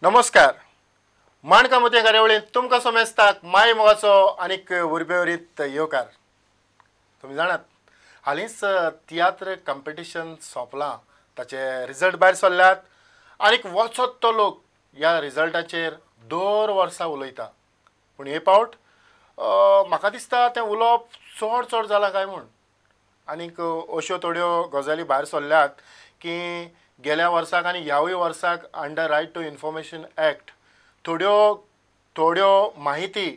नमस्कार. माणकामती कार्यावळीत तुमकां समेस्ताक माय मोगाचो आनीक उर्बेवरीत येवकार. तुमी जाणात हालींच तियात्र कॉम्पिटिशन सोंपलां, ताचे रिजल्ट भायर सरल्यात आनीक वचत तो लोक ह्या रिजल्टाचेर दर वर्सा उलयता. पूण हे पावट म्हाका दिसता तें उलोवप चड जालां काय म्हूण. आनीक अश्यो थोड्यो गजाली भायर सरल्यात की गेल्या वर्साक आनी ह्यावूय वर्साक under right to information act थोड्यो माहिती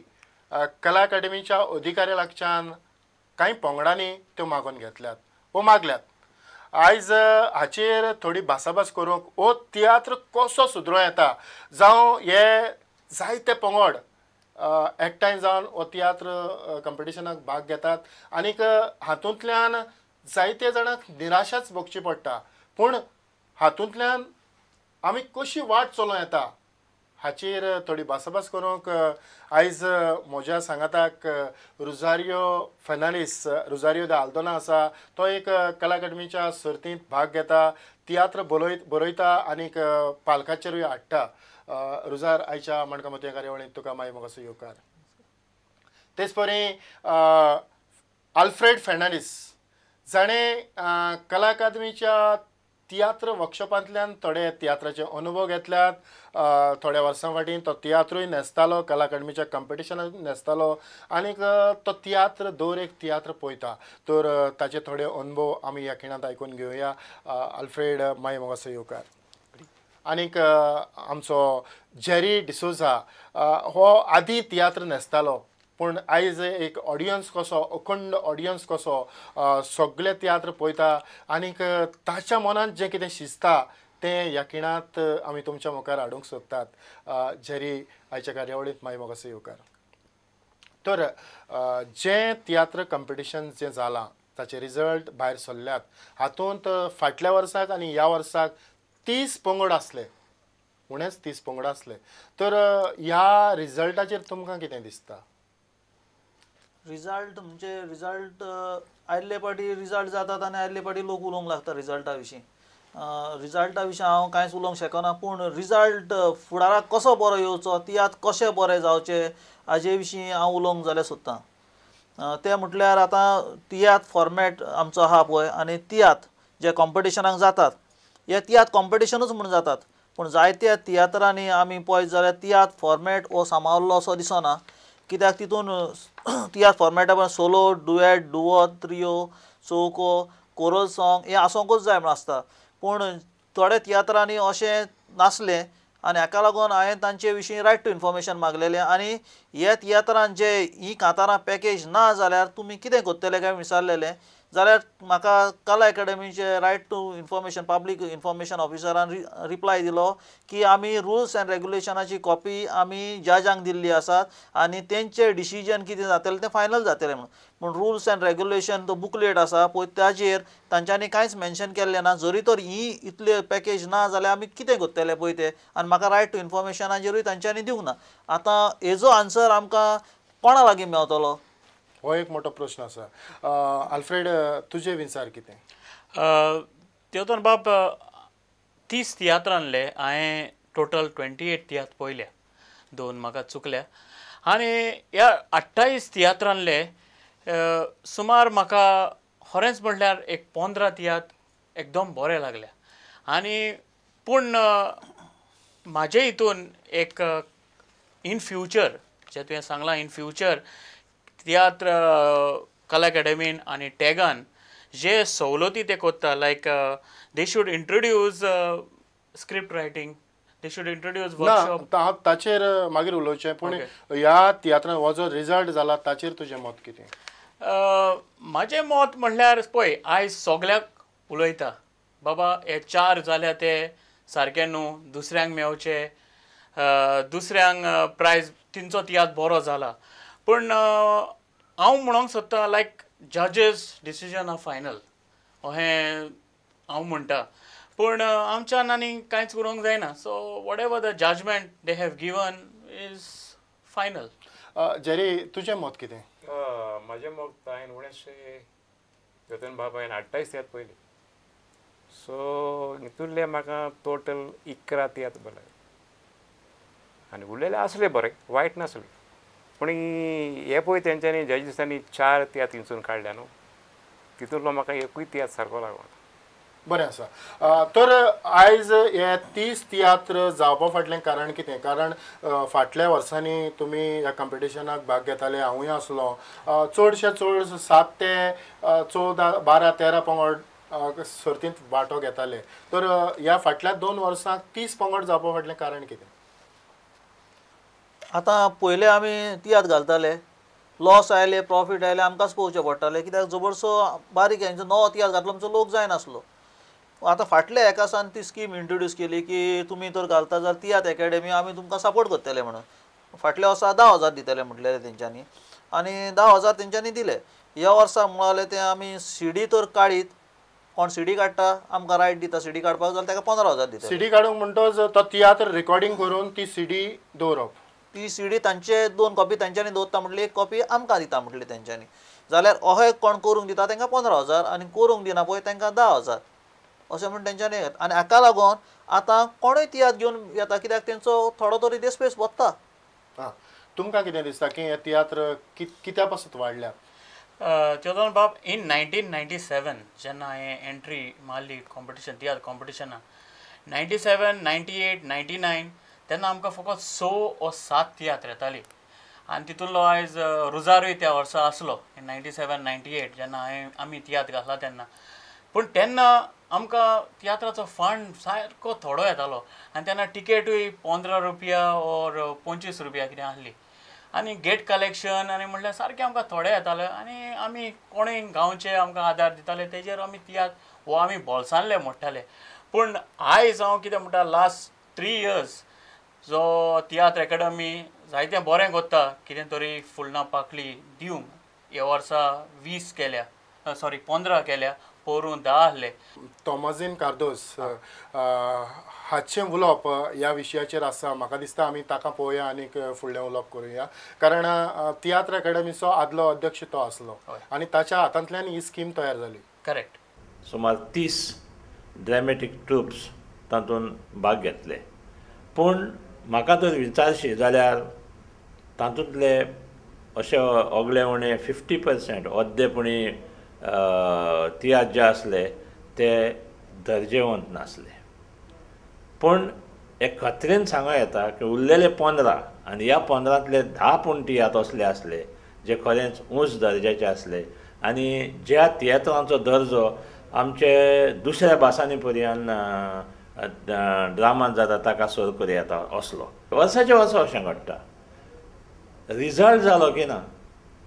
कला अकादेमीच्या अधिकाऱ्या लागच्यान कांय पंगडांनी त्यो मागून घेतल्यात वा मागल्यात. आयज हाचेर थोडी भासाभास करूंक हो तियात्र कसो सुदरूं येता जावं हे जायते पंगड एकठांय जावन हो तियात्र कॉम्पिटिशनाक भाग घेतात आनीक हातूंतल्यान जायते जाणांक निराशाच भोगची पडटा. पूण हातूंतल्यान आमी कशी वाट चलोवं येता हाचेर थोडी भासाभास करूंक आयज म्हज्या सांगाताक रुजारियो फेर्नांडीस रुजारियो द आल्दोना आसा. तो एक कला अकादेमीच्या सर्तींत भाग घेता, तियात्र बरयता आनीक पालकाचेरूय हाडटा. रुजार आयच्या माणकामती कार्यावळींत तुका मागीर मोगाचो येवकार. तेच परी आल्फ्रेड फेर्नांडीस जाणें कला अकादेमीच्या तियात्र वर्कशॉपांतल्यान थोडे तियात्राचे अनुभव घेतल्यात. थोड्या वर्सां फाटीं तो तियात्रूय न्हेसतालो, कला अकादेमीच्या कॉम्पिटिशनाक न्हेसतालो आनीक तो तियात्र दर एक तियात्र पळयता. तर ताचे थोडे अनुभव आमी ह्या खिणांत आयकून घेवया. आल्फ्रेड मागीर मोगाचो येवकार. आनीक आमचो जेरी डिसोजा हो आदी तियात्र न्हेसतालो पूण आयज एक ऑडियन्स कसो अखंड ऑडियन्स कसो सगळे तियात्र पळयता आनीक ताच्या मनांत जें कितें शिजता तें ह्या खिणांत आमी तुमच्या मुखार हाडूंक सोदतात. जेरी आयच्या कार्यावळींत मागीर मोगाचो येवकार. तर जें तियात्र कॉम्पिटिशन जें जालां ताचे रिजल्ट भायर सरल्यात. हातूंत फाटल्या वर्साक आनी ह्या वर्साक 30 पंगड आसले, उणेच 30 पंगड आसले. तर ह्या रिजल्टाचेर तुमकां कितें दिसता? रिजल्ट म्हणजे रिजल्ट आयल्ले पाटी रिजल्ट जातात आनी आयल्ले पाटी लोक उलोवंक लागता रिजल्टा विशीं. रिजल्टा विशीं हांव कांयच उलोवंक शकना, पूण रिजल्ट फुडाराक कसो बरो येवचो, तियात्र कशें बरें जावचें हाचे विशीं हांव उलोवंक जाल्यार सोदतां. तें म्हटल्यार आतां तियात्र फॉर्मेट आमचो आहा पळय आनी तियात्र जे कॉम्पिटिशनाक जातात हे तियात्र कॉम्पिटिशनूच म्हूण जातात. पूण जायत्या तियात्रांनी आमी पळयत जाल्यार तियात्र फॉर्मेट हो सांबाळिल्लो असो दिसना. कित्याक तितून तियात्र फॉर्मेटा प्रमाणे सोलो, डुएट, डुओ, त्रियो, चौको, कोरल सॉंग हे आसोंकूच जाय म्हण आसता. पूण थोड्या तियात्रांनी अशें नासलें आनी हाका लागून हांवें तांचे विशीं रायट टू इन्फॉर्मेशन मागलेलें. आनी हे तियात्रान जे ही कांतारां पॅकेज ना जाल्यार तुमी कितें करतले काय विचारलेलें जाल्यार म्हाका कला अकादेमीचे right to information public information ऑफिसरान रिप्लाय दिलो की आमी रुल्स एंड रेग्युलेशनाची कॉपी आमी जजांक दिल्ली आसात आनी तेंचे डिसिजन कितें जातलें तें फायनल जातलें म्हणून. पूण रुल्स एंड रेग्युलेशन तो बुकलेट आसा पळय ताचेर तांच्यांनी कांयच मेन्शन केल्लें ना. जरी तर ही इतले पॅकेज ना जाल्यार आमी कितें करतले पळय तें, आनी म्हाका रायट टू इन्फॉर्मेशनाचेरूय तांच्यांनी दिवंक ना. आतां हेजो आन्सर आमकां कोणा लागीं मेळटलो हो एक मोठो प्रश्न आसा. आल्फ्रेड तुजे विचार कितें? तेवतोन बाब 30 तियात्रांतले हांवें टोटल 28 तियात्र पळयल्या, 2 म्हाका चुकल्या. आनी ह्या 28 तियात्रांतले सुमार म्हाका खरेंच म्हटल्यार एक 15 तियात्र एकदम बरे लागल्या. आनी पूण म्हाजे हितून एक इन फ्युचर जें तुवें सांगलां इन फ्युचर तियात्र कला अकादेमीन आनी टॅगान जे सवलती ते कोत्ता like they should introduce script writing, they should introduce workshop. हांव ताचेर मागीर उलोवचें. पूण ह्या तियात्रान हो जो रिजल्ट जाला ताचेर तुजें मत कितें? म्हाजें मत म्हणल्यार पळय आयज सगल्याक उलयता बाबा हे 4 जाल्या ते सारकें न्हू, दुसऱ्यांक मेळचें, दुसऱ्यांक प्रायज तिंचो तियात्र बरो जाला. पूण हांव म्हणूंक सोदतां लायक जजीस डिसिजन आर फायनल अशें हांव म्हणटा. पूण आमच्यान आनी कांयच करूंक जायना. So whatever the judgement they have given is final. Jerry तुजें मत कितें? म्हजें मत हांवें उणेशें जतन बाब हांवें 28 तियात्र पयलीं. सो हितूंतले म्हाका टोटल 11 तियात्र बरय. आनी उरलेले असले बरे वायट नासले पूण हे पळय तेंच्यांनी जजीसांनी 4 तियात्र हिंचून काडल्या न्हू तितूंतलो म्हाका एकूय तियात्र सारको लागलो बरें आसा तर आयज हे 30 तियात्र जावपा फाटलें कारण कितें कारण फाटल्या वर्सांनी तुमी ह्या कॉम्पिटिशनाक भाग घेताले हांवूय आसलो चडशे चड 7 ते 14 12 13 पंगड सर्तींत वांटो घेताले तर ह्या फाटल्या 2 वर्सांक 30 पंगड जावपा फाटलें कारण कितें आतां पयले आमी तियात्र घालताले लॉस आयले प्रॉफीट आयले आमकांच पळोवचें पडटालें कित्याक जबरदस्तो बारीक हेंचो नवो तियात्र घातलो आमचो लोक जायनासलो आतां फाटल्या एका दिसान ती स्कीम इंट्रोड्यूस केली की तुमी तर घालता जाल्यार तियात्र एकेडमी आमी तुमकां सपोर्ट करतले म्हणून फाटल्या वर्सा 10,000 दितले म्हटलेले तेंच्यांनी आनी 10,000 तेंच्यांनी दिले ह्या वर्सा म्हणाले ते आमी सीडी तर काडीत कोण सीडी काडटा आमकां रायट दिता सीडी काडपाक जाल्यार ताका 15,000 दिता सीडी काडूंक म्हणटच तो तियात्र रिकॉर्डिंग करून ती सीडी दवरप ती सीडी तांचे 2 कॉपी तांच्यांनी दवरता म्हटली 1 कॉपी आमकां दिता म्हटली तेंच्यांनी जाल्यार अहे कोण करूंक दिता तांकां 15,000 आनी करूंक दिना पळय तांकां 10,000 अशें म्हण तेंच्यांनी आनी हाका लागून आतां कोणूय तियात्र घेवन येता कित्याक तेंचो थोडो तरी देस्पेस वता तुमकां कितें दिसता की हे तियात्र कित्या पासून वाडल्या चेतन बाब इन 1997 जेन्ना हांवें एंट्री मारली कॉम्पिटिशन तियात्र कॉम्पिटिशनाक 97, 98, 99 तेन्ना आमकां फकत 6 वा 7 तियात्र येताली आनी तितूंतलो आयज रुजारूय त्या वर्सा आसलो इन 97, 98 जेन्ना आमी तियात्र घातला तेन्ना पूण तेन्ना आमकां तियात्राचो फंड सारको थोडो येतालो आनी तेन्ना टिकेटूय 15 रुपया ओर 25 रुपया कितें आसली आनी गेट कलेक्शन आनी म्हणल्यार सारकें आमकां थोडें येतालें आनी आमी कोणूय गांवचे आमकां आदार दिताले तेजेर आमी तियात्र वो आमी बोळसांतले मोडटाले पूण आयज हांव कितें म्हणटा लास्ट 3 years जो तियात्र एकाडमी जायतें बरें करता कितें तरी फुलनां पाकली दिवंक ह्या वर्सा 20 केल्या 15 केल्या पोरून 10 आहले तोमाजीन कार्दोस हाचें उलोवप ह्या विशयाचेर आसा म्हाका दिसता आमी ताका पळोवया आनीक फुडलें उलोवप करुया कारण तियात्र एकाडमीचो आदलो अध्यक्ष तो आसलो आनी ताच्या हातांतल्यान ही स्कीम तयार जाली करेक्ट सुमार 30 ड्रॅमेटीक ट्रुप्स तातूंत भाग घेतले पूण म्हाका तर विचारशी जाल्यार तातूंतले अशे ओगले उणे 50% अद्देपणी तियात्र जे आसले ते दर्जेवंत नासले पूण एक खात्रेन सांगूं येता की उरलेले 15 आनी ह्या 15तले 10 पूण तियात्र असले आसले जे खरेंच उंच दर्जाचे आसले आनी ज्या तियात्रांचो दर्जो आमचे दुसऱ्या भासांनी पर्यान ड्रामांत जाता ताका सर करूं येता असलो वर्साचे वर्सा अशें घडटा रिजल्ट जालो की ना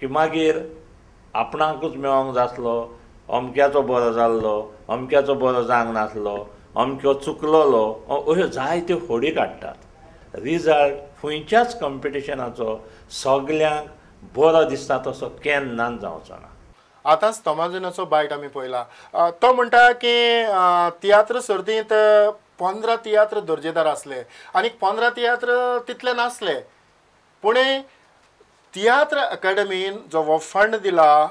की मागीर आपणाकूच मेळोंक जातलो अमक्याचो बरो जाल्लो अमक्याचो बरो जावंक नासलो अमक्यो चुकलोलो अश्यो जायत्यो होडी काडटात रिजल्ट खंयच्याच कॉम्पिटिशनाचो सगल्यांक बरो दिसता तसो केन्नाच जावचो ना आतांच तोमाजीनाचो बायट आमी पळयला तो म्हणटा की तियात्र सर्तींत 15 तियात्र दर्जेदार आसले आनी 15 तियात्र तितले नासले पूण तियात्र अकाडमीन जो हो फंड दिला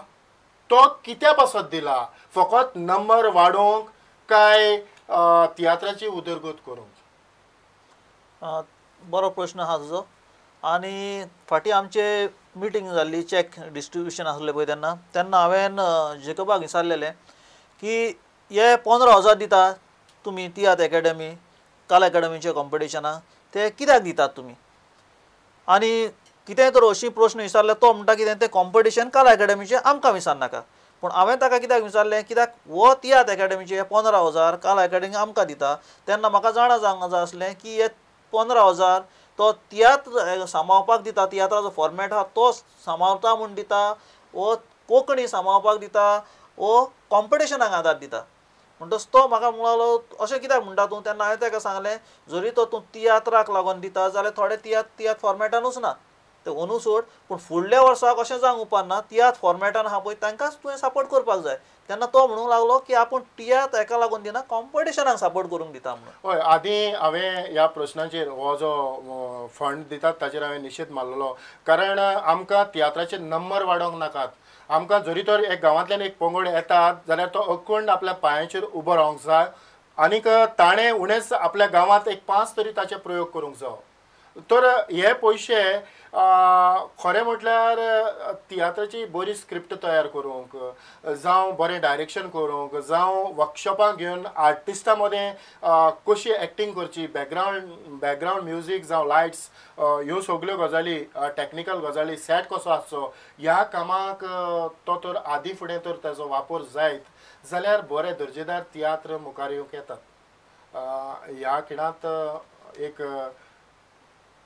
तो कित्या पासत दिला फकत नंबर वाडोवंक काय तियात्राची उदरगत करूंक बरो प्रश्न आहा तुजो आनी फाटीं आमचे मिटींग जाल्ली चॅक डिस्ट्रिब्युशन आसलें पळय तेन्ना हांवें जेकबाक विचारलेलें की हे 15,000 दिता तुमी तियात्र एकाडमी कला एकाडमीच्या कॉम्पिटिशनाक ते कित्याक दितात तुमी आनी कितेंय तर अशी प्रश्न विचारले तो म्हणटा कितें तें कॉम्पिटिशन कला एकाडमीचें आमकां विचारनाका पूण हांवें ताका कित्याक विचारलें कित्याक हो तियात्र एकाडमीचे 15,000 कला एकाडमी आमकां दिता तेन्ना म्हाका जाणा जावंक जाय आसलें की हे 15,000 तो तियात्र सांबाळपाक दिता तियात्राचो फॉर्मेट आहा तो सांबाळटा म्हूण दिता वो कोंकणी सांबाळपाक दिता वो कॉम्पिटिशनाक आदार दिता म्हणटच तो म्हाका म्हणलो अशें कित्याक म्हणटा तूं तेन्ना हांवें ताका सांगलें जरी तो तूं तियात्राक लागून दिता जाल्यार थोडे तियात्र फॉर्मेटानूच ना ते अंदू सोड पूण फुडल्या वर्साक अशें जावंक उपकारना तियात्र फॉर्मेटान आहा पळय तांकांच तुवें सपोर्ट करपाक जाय तेन्ना तो म्हणूंक लागलो की आपूण तियात्र हेका लागून दिना कॉम्पिटिशनाक सपोर्ट करूंक दिता म्हणून हय आदीं हांवें ह्या प्रश्नाचेर हो जो फंड दितात ताचेर हांवें निशेध मारलेलो कारण आमकां तियात्राचे नंबर वाडोवंक नाकात आमकां जरी तर एक गांवांतल्यान एक पंगड येतात जाल्यार तो अखंड आपल्या पांयाचेर उबो रावंक जाय आनीक ताणें उणेंच आपल्या गांवांत एक 5 तरी ताचे प्रयोग करूंक जाय तर हे पयशे खरें म्हटल्यार तियात्राची बरी स्क्रिप्ट तयार करूंक जावं बरें डायरेक्शन करूंक जावं वर्कशॉपाक घेवन आर्टिस्टा मदें कशी एक्टींग करची बॅकग्रावंड म्युजीक जावं लायट्स ह्यो सगळ्यो गजाली टॅक्निकल गजाली सेट कसो आसचो ह्या कामाक तो तर आदी फुडें तर ताजो वापर जायत जाल्यार बरे दर्जेदार तियात्र मुखार येवंक येतात ह्या खिणांत एक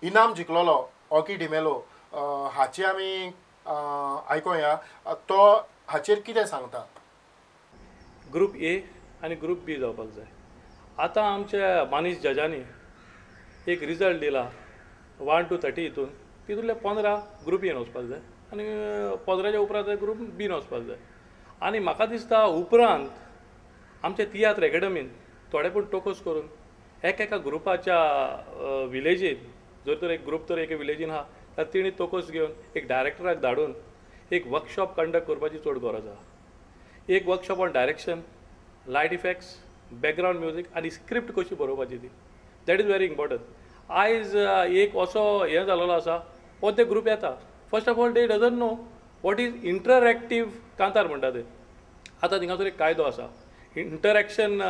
इनाम जिखलोलो ऑकी डिमेलो हाची आमी आयकोया तो हाचेर कितें सांगता ग्रुप ए आनी ग्रुप बी जावपाक जाय आतां आमच्या मानीस जजांनी एक रिजल्ट दिला 1 to 30 हितून तितूंतले 15 ग्रुप एन वचपाक जाय आनी 15च्या उपरांत ग्रुप बीन वचपाक जाय आनी म्हाका दिसता उपरांत आमच्या तियात्र एकेडमीन थोडे पूण टोकस करून एका ग्रुपाच्या विलेजीन जर तर एक ग्रुप तर एक विलेजीन आहा जाल्यार तेणी तोकस घेवन एक डायरेक्टराक धाडून एक वर्कशॉप कंडक्ट करपाची चड गरज आहा एक workshop on direction light effects background music आनी स्क्रिप्ट कशी बरोवपाची ती दॅट इज व्हेरी इम्पॉर्टंट आयज एक असो हें जाल्लो आसा हो ते ग्रुप येता first of all they doesn't know what is interactive कांतार म्हणटा ते आतां थिंगासर एक कायदो आसा interaction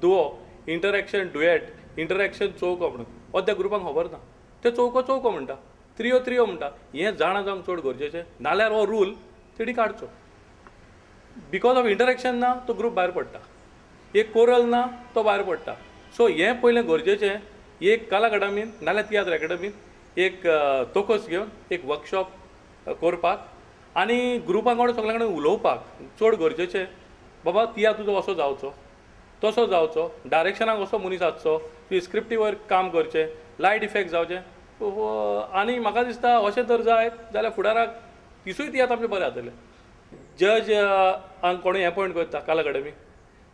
duo interaction duet interaction चौको म्हणून हो त्या ग्रुपाक खबर ना ते चौको म्हणटा त्रियो म्हणटा हें जाणा जावंक चड गरजेचें नाल्यार हो रूल तेणी काडचो बिकॉज ऑफ इंटरएक्शन ना तो ग्रुप भायर पडटा एक कोरल ना तो भायर पडटा सो हें पयलें गरजेचें एक कला अकादमीन नाल्यार तियात्र अकादमीन एक तोकस घेवन एक वर्कशॉप करपाक आनी ग्रुपां वांगडा सगळ्यां कडेन उलोवपाक चड गरजेचें बाबा तियात्र तुजो असो जावचो तसो जावचो डायरेक्शनाक असो मनीस आसचो तुवें स्क्रिप्टी वयर काम करचें लायट इफेक्ट जावचें आनी म्हाका दिसता अशें जर जायत जाल्यार फुडाराक तिसूय तियात्र आमचें बरें जातलें जज हांगा कोणूय एपॉयंट करता कला अकादमी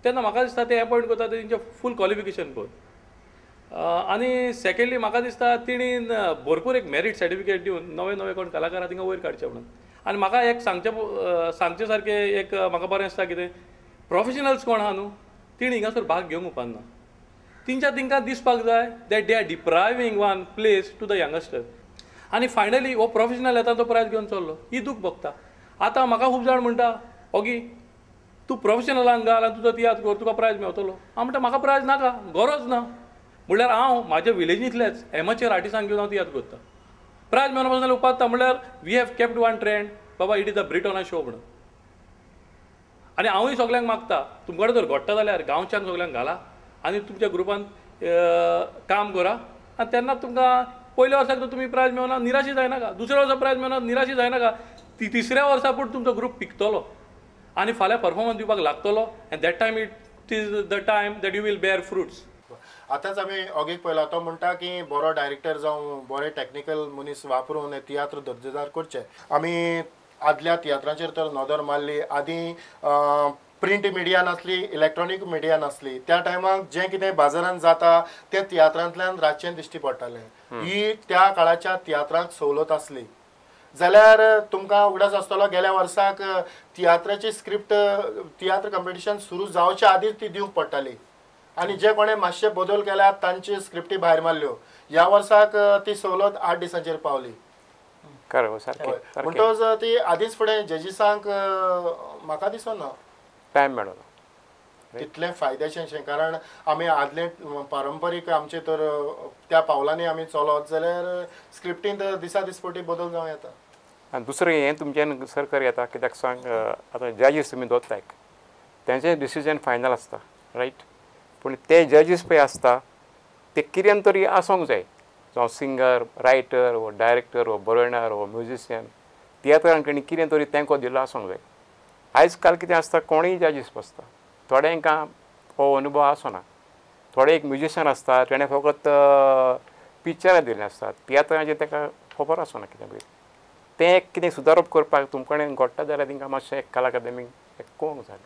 तेन्ना म्हाका दिसता ते एपॉयंट करता तेंचें फूल क्वॉलिफिकेशन पळोवन आनी सेकेंडली म्हाका दिसता तेणीन भरपूर एक मेरीट सर्टिफिकेट दिवन नवे कोण कलाकार तिंगा वयर काडचे म्हणून आनी म्हाका एक सांगचे सारकें एक म्हाका बरें दिसता कितें प्रोफेशनल्स कोण आहा न्हू तेणी हिंगासर भाग घेवंक उपकारना तिंकां दिसपाक जाय that they are depriving one place to the youngster आनी फायनली हो प्रोफेशनल येता तो प्रायज घेवन चल्लो ही दूख भोगता आतां म्हाका खूब जाण म्हणटा ओगी तूं प्रोफेशनलांक घाल आनी तुजो तियात्र कर तुका प्रायज मेळटलो हांव म्हणटा म्हाका प्रायज नाका गरज ना म्हणल्यार हांव म्हाज्या विलेजींतलेच एमॅच्युअर आर्टिस्टांक घेवन हांव तियात्र करता प्रायज मेळना नाजाल्यार उपासता म्हणल्यार we have kept one trend बाबा it is the brit on a show म्हणून आनी हांवूय सगळ्यांक मागता तुमचे कडेन जर घडटा जाल्यार गांवच्यांक सगळ्यांक घाला आनी तुमच्या ग्रुपान काम करा आनी तेन्ना तुमकां पयल्या वर्साक जर तुमी प्रायज मेळना निराशी जायनाका दुसऱ्या वर्सा प्रायज मेळना निराशी जायनाका तिसऱ्या वर्सा पूण तुमचो ग्रूप पिकतलो आनी फाल्यां परफॉर्मन्स दिवपाक लागतलो and that time it is the time that you will bear fruits आतांच आमी ओगेक पळयला तो म्हणटा की बरो डायरेक्टर जावं बरे टॅक्निकल मनीस वापरून तियात्र दर्जेदार करचे आमी आदल्या तियात्रांचेर तर नदर मारली आदी प्रिंट मिडिया नासली इलेक्ट्रॉनीक मिडिया नासली त्या टायमाक जें कितें बाजारांत जाता तें तियात्रांतल्यान रातचें दिश्टी पडटालें ही त्या काळाच्या तियात्रांक सवलत आसली जाल्यार तुमकां उगडास आसतलो गेल्या वर्साक तियात्राची स्क्रिप्ट तियात्र कंपिटिशन सुरू जावच्या आदींच ती दिवंक पडटाली आनी जे कोणें मातशे बदल केल्यात तांची स्क्रिप्टी भायर मारल्यो ह्या वर्साक ती सवलत 8 दिसांचेर पावली म्हणटच ती आदींच फुडें जजीसांक म्हाका दिसना टायम मेळना तितलें फायद्याचें अशें कारण आमी आदले पारंपारीक आमचे तर त्या पावलांनी आमी चलत जाल्यार स्क्रिप्टींत दिसा दिसपटी बदल जावं येता आनी दुसरें हें तुमच्यान सरकार येता कित्याक सांग आतां जजीस तुमी दोत्तायक तेंचें डिसिजन फायनल आसता रायट पूण ते जजीस पळय आसता ते कितें तरी आसूंक जाय जावं सिंगर रायटर वो डायरेक्टर वो बरोयणार वो म्युजिशियन तियात्रांकडेन कितें तरी तेंको दिल्लो आसूंक जाय आयज काल कितें आसता कोणूय जजीस बसता थोड्यांकां हो अनुभव आसना थोडे एक म्युजिशियन आसता तेणें फकत पिक्चरां दिल्लीं आसतात तियात्रांचें ताका खबर आसना कितें पळय तें कितें सुदारप करपाक तुमचे कडेन घडटा जाल्यार तांकां मातशें कला अकादमीक कळोवंक जाय